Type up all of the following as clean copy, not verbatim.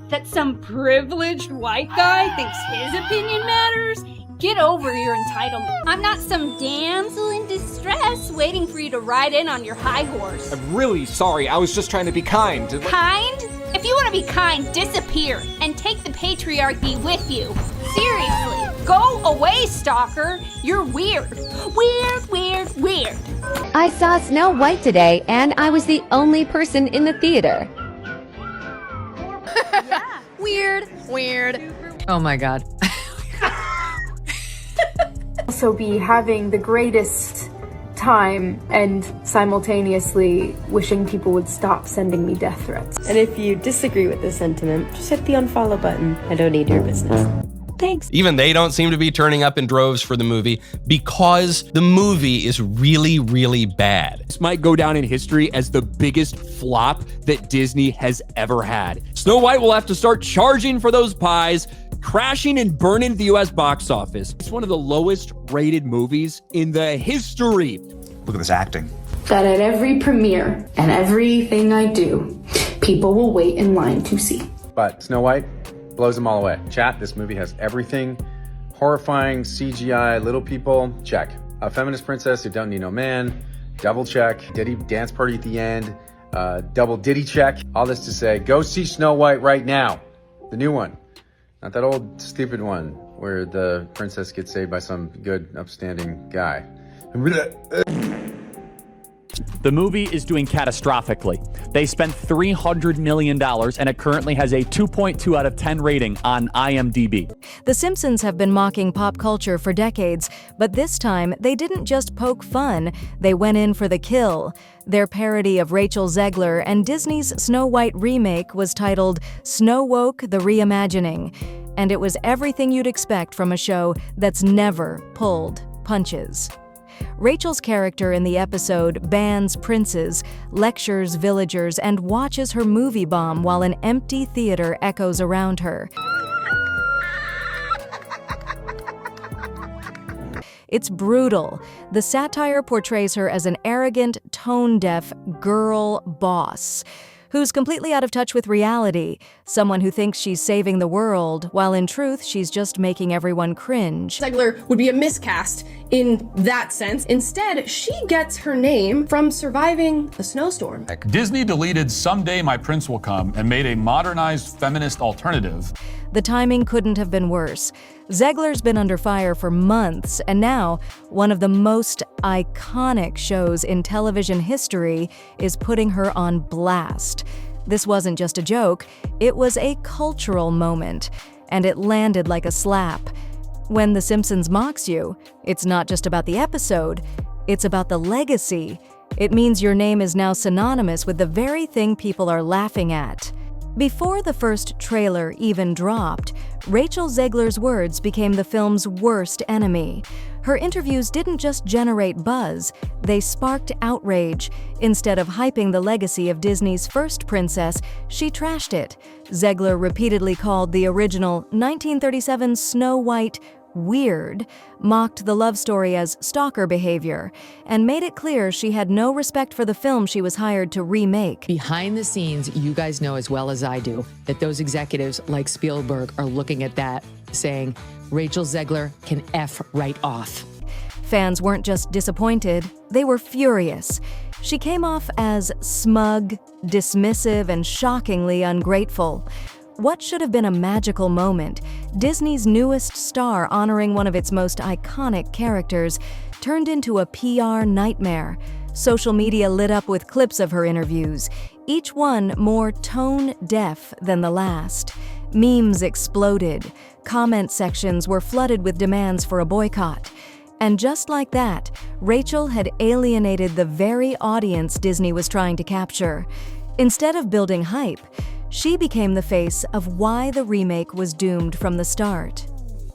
that some privileged white guy thinks his opinion matters? Get over your entitlement. I'm not some damsel in distress waiting for you to ride in on your high horse. I'm really sorry. I was just trying to be kind. Kind? If you want to be kind, disappear and take the patriarchy with you. Seriously, go away, stalker. You're weird. Weird. I saw Snow White today, and I was the only person in the theater. Weird. Oh my God. Also be having the greatest time and simultaneously wishing people would stop sending me death threats. And if you disagree with this sentiment, just hit the unfollow button. I don't need your business. Thanks. Even they don't seem to be turning up in droves for the movie because the movie is really, really bad. This might go down in history as the biggest flop that Disney has ever had. Snow White will have to start charging for those pies, crashing and burning the US box office. It's one of the lowest rated movies in the history. Look at this acting. That at every premiere and everything I do, people will wait in line to see. But Snow White blows them all away. Chat, this movie has everything. Horrifying CGI, little people, check. A feminist princess who don't need no man, double check. Diddy dance party at the end, double diddy check. All this to say, go see Snow White right now. The new one. Not that old stupid one where the princess gets saved by some good upstanding guy. The movie is doing catastrophically. They spent $300 million and it currently has a 2.2 out of 10 rating on IMDb. The Simpsons have been mocking pop culture for decades, but this time they didn't just poke fun, they went in for the kill. Their parody of Rachel Zegler and Disney's Snow White remake was titled Snowwoke: The Reimagining, and it was everything you'd expect from a show that's never pulled punches. Rachel's character in the episode bans princes, lectures villagers, and watches her movie bomb while an empty theater echoes around her. It's brutal. The satire portrays her as an arrogant, tone-deaf girl boss who's completely out of touch with reality, someone who thinks she's saving the world, while in truth, she's just making everyone cringe. Zegler would be a miscast in that sense. Instead, she gets her name from surviving a snowstorm. Disney deleted Someday My Prince Will Come and made a modernized feminist alternative. The timing couldn't have been worse. Zegler's been under fire for months, and now one of the most iconic shows in television history is putting her on blast. This wasn't just a joke, it was a cultural moment, and it landed like a slap. When The Simpsons mocks you, it's not just about the episode, it's about the legacy. It means your name is now synonymous with the very thing people are laughing at. Before the first trailer even dropped, Rachel Zegler's words became the film's worst enemy. Her interviews didn't just generate buzz, they sparked outrage. Instead of hyping the legacy of Disney's first princess, she trashed it. Zegler repeatedly called the original 1937 Snow White weird, mocked the love story as stalker behavior, and made it clear she had no respect for the film she was hired to remake. Behind the scenes, you guys know as well as I do that those executives like Spielberg are looking at that, saying, Rachel Zegler can F right off. Fans weren't just disappointed, they were furious. She came off as smug, dismissive, and shockingly ungrateful. What should have been a magical moment, Disney's newest star honoring one of its most iconic characters, turned into a PR nightmare. Social media lit up with clips of her interviews, each one more tone-deaf than the last. Memes exploded. Comment sections were flooded with demands for a boycott. And just like that, Rachel had alienated the very audience Disney was trying to capture. Instead of building hype, she became the face of why the remake was doomed from the start.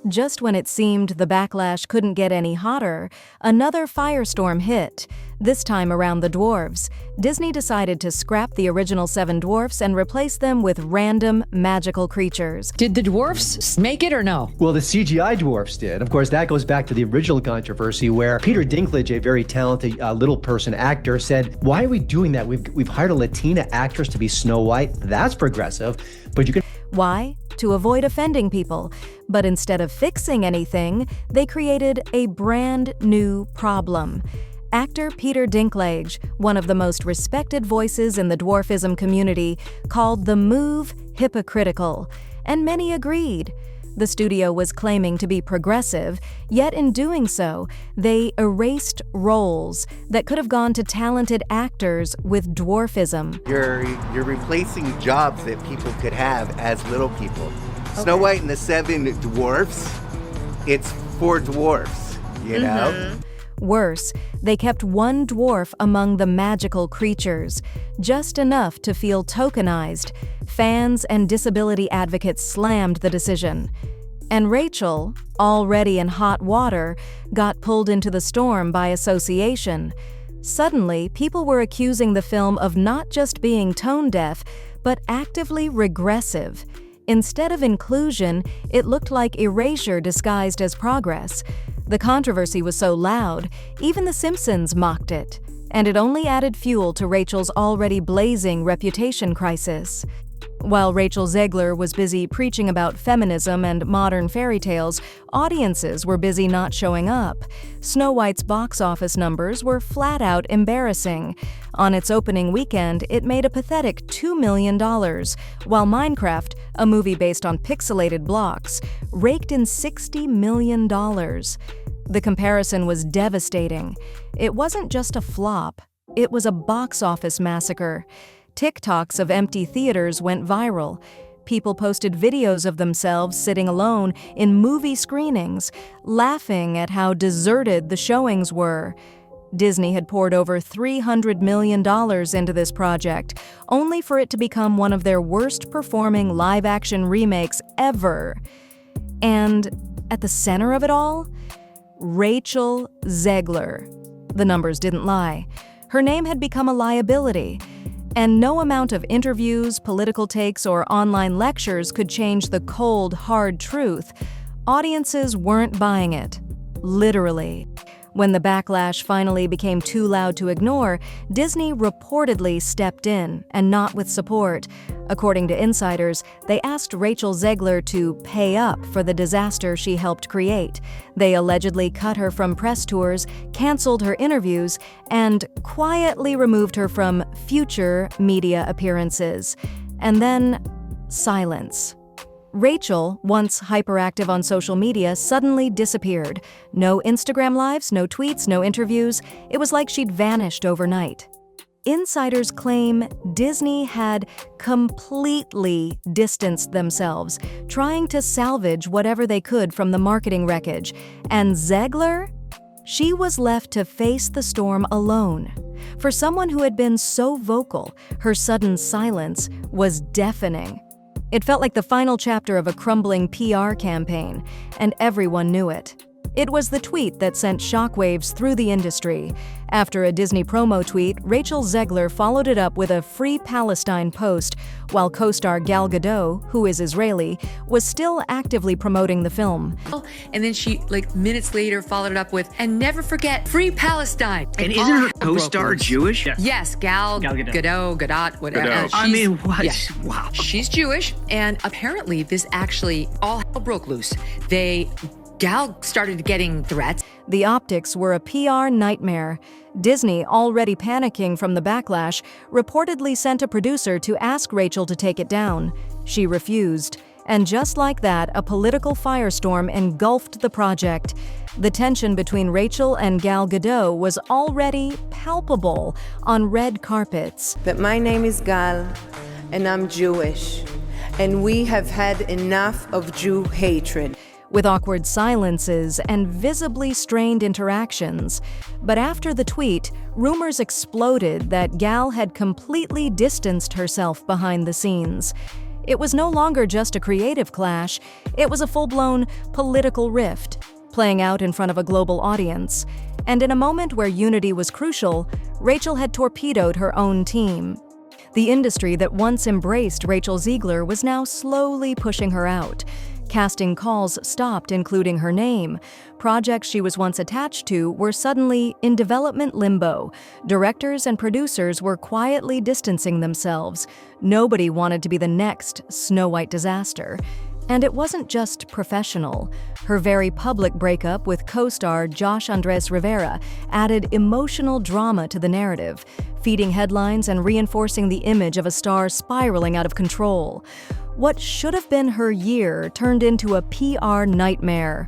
Just when it seemed the backlash couldn't get any hotter, another firestorm hit. This time around the dwarves. Disney decided to scrap the original 7 dwarfs and replace them with random magical creatures. Did the dwarfs make it or no? Well, the CGI dwarfs did. Of course, that goes back to the original controversy where Peter Dinklage, a very talented little person actor, said, why are we doing that? We've hired a Latina actress to be Snow White. That's progressive. But you can... Why? To avoid offending people. But instead of fixing anything, they created a brand new problem. Actor Peter Dinklage, one of the most respected voices in the dwarfism community, called the move hypocritical, and many agreed. The studio was claiming to be progressive, yet in doing so, they erased roles that could have gone to talented actors with dwarfism. You're replacing jobs that people could have as little people. Okay. Snow White and the Seven Dwarfs, it's for dwarfs, you know? Worse, they kept one dwarf among the magical creatures, just enough to feel tokenized. Fans and disability advocates slammed the decision. And Rachel, already in hot water, got pulled into the storm by association. Suddenly, people were accusing the film of not just being tone-deaf, but actively regressive. Instead of inclusion, it looked like erasure disguised as progress. The controversy was so loud, even The Simpsons mocked it, and it only added fuel to Rachel's already blazing reputation crisis. While Rachel Zegler was busy preaching about feminism and modern fairy tales, audiences were busy not showing up. Snow White's box office numbers were flat-out embarrassing. On its opening weekend, it made a pathetic $2 million, while Minecraft, a movie based on pixelated blocks, raked in $60 million. The comparison was devastating. It wasn't just a flop, it was a box office massacre. TikToks of empty theaters went viral. People posted videos of themselves sitting alone in movie screenings, laughing at how deserted the showings were. Disney had poured over $300 million into this project, only for it to become one of their worst-performing live-action remakes ever. And at the center of it all, Rachel Zegler. The numbers didn't lie. Her name had become a liability. And no amount of interviews, political takes, or online lectures could change the cold, hard truth. Audiences weren't buying it. Literally. When the backlash finally became too loud to ignore, Disney reportedly stepped in, and not with support. According to insiders, they asked Rachel Zegler to pay up for the disaster she helped create. They allegedly cut her from press tours, canceled her interviews, and quietly removed her from future media appearances. And then, silence. Rachel, once hyperactive on social media, suddenly disappeared. No Instagram lives, no tweets, no interviews. It was like she'd vanished overnight. Insiders claim Disney had completely distanced themselves, trying to salvage whatever they could from the marketing wreckage. And Zegler? She was left to face the storm alone. For someone who had been so vocal, her sudden silence was deafening. It felt like the final chapter of a crumbling PR campaign, and everyone knew it. It was the tweet that sent shockwaves through the industry. After a Disney promo tweet, Rachel Zegler followed it up with a Free Palestine post, while co-star Gal Gadot, who is Israeli, was still actively promoting the film. And then she, minutes later, followed it up with, and never forget, Free Palestine. And isn't her co-star Jewish? Yes, Gal Gadot, whatever. What? Yeah. Wow. She's Jewish, and apparently this actually all hell broke loose. Gal started getting threats. The optics were a PR nightmare. Disney, already panicking from the backlash, reportedly sent a producer to ask Rachel to take it down. She refused. And just like that, a political firestorm engulfed the project. The tension between Rachel and Gal Gadot was already palpable on red carpets. But my name is Gal, and I'm Jewish. And we have had enough of Jew hatred. With awkward silences and visibly strained interactions. But after the tweet, rumors exploded that Gal had completely distanced herself behind the scenes. It was no longer just a creative clash, it was a full-blown political rift, playing out in front of a global audience. And in a moment where unity was crucial, Rachel had torpedoed her own team. The industry that once embraced Rachel Zegler was now slowly pushing her out. Casting calls stopped including her name. Projects she was once attached to were suddenly in development limbo. Directors and producers were quietly distancing themselves. Nobody wanted to be the next Snow White disaster. And it wasn't just professional. Her very public breakup with co-star Josh Andres Rivera added emotional drama to the narrative, feeding headlines and reinforcing the image of a star spiraling out of control. What should have been her year turned into a PR nightmare.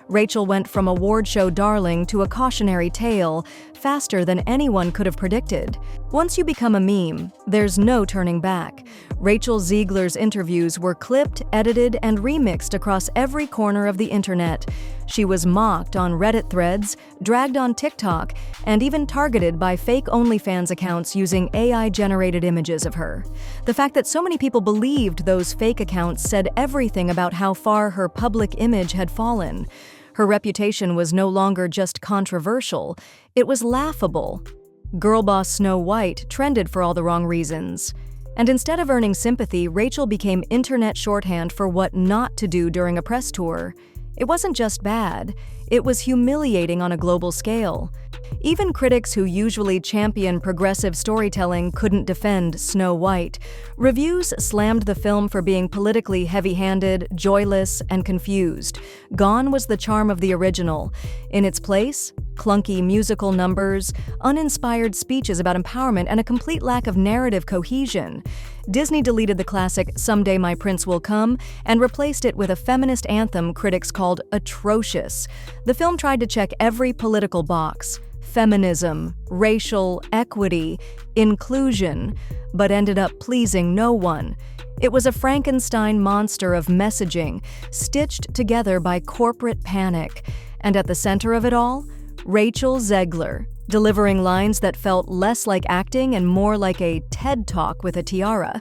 Rachel went from award show darling to a cautionary tale faster than anyone could have predicted. Once you become a meme, there's no turning back. Rachel Zegler's interviews were clipped, edited, and remixed across every corner of the internet. She was mocked on Reddit threads, dragged on TikTok, and even targeted by fake OnlyFans accounts using AI-generated images of her. The fact that so many people believed those fake accounts said everything about how far her public image had fallen. Her reputation was no longer just controversial, it was laughable. Girl boss Snow White trended for all the wrong reasons. And instead of earning sympathy, Rachel became internet shorthand for what not to do during a press tour. It wasn't just bad, it was humiliating on a global scale. Even critics who usually champion progressive storytelling couldn't defend Snow White. Reviews slammed the film for being politically heavy-handed, joyless, and confused. Gone was the charm of the original. In its place, clunky musical numbers, uninspired speeches about empowerment, and a complete lack of narrative cohesion. Disney deleted the classic "Someday My Prince Will Come" and replaced it with a feminist anthem critics called atrocious. The film tried to check every political box: feminism, racial equity, inclusion, but ended up pleasing no one. It was a Frankenstein monster of messaging, stitched together by corporate panic. And at the center of it all, Rachel Zegler, delivering lines that felt less like acting and more like a TED Talk with a tiara.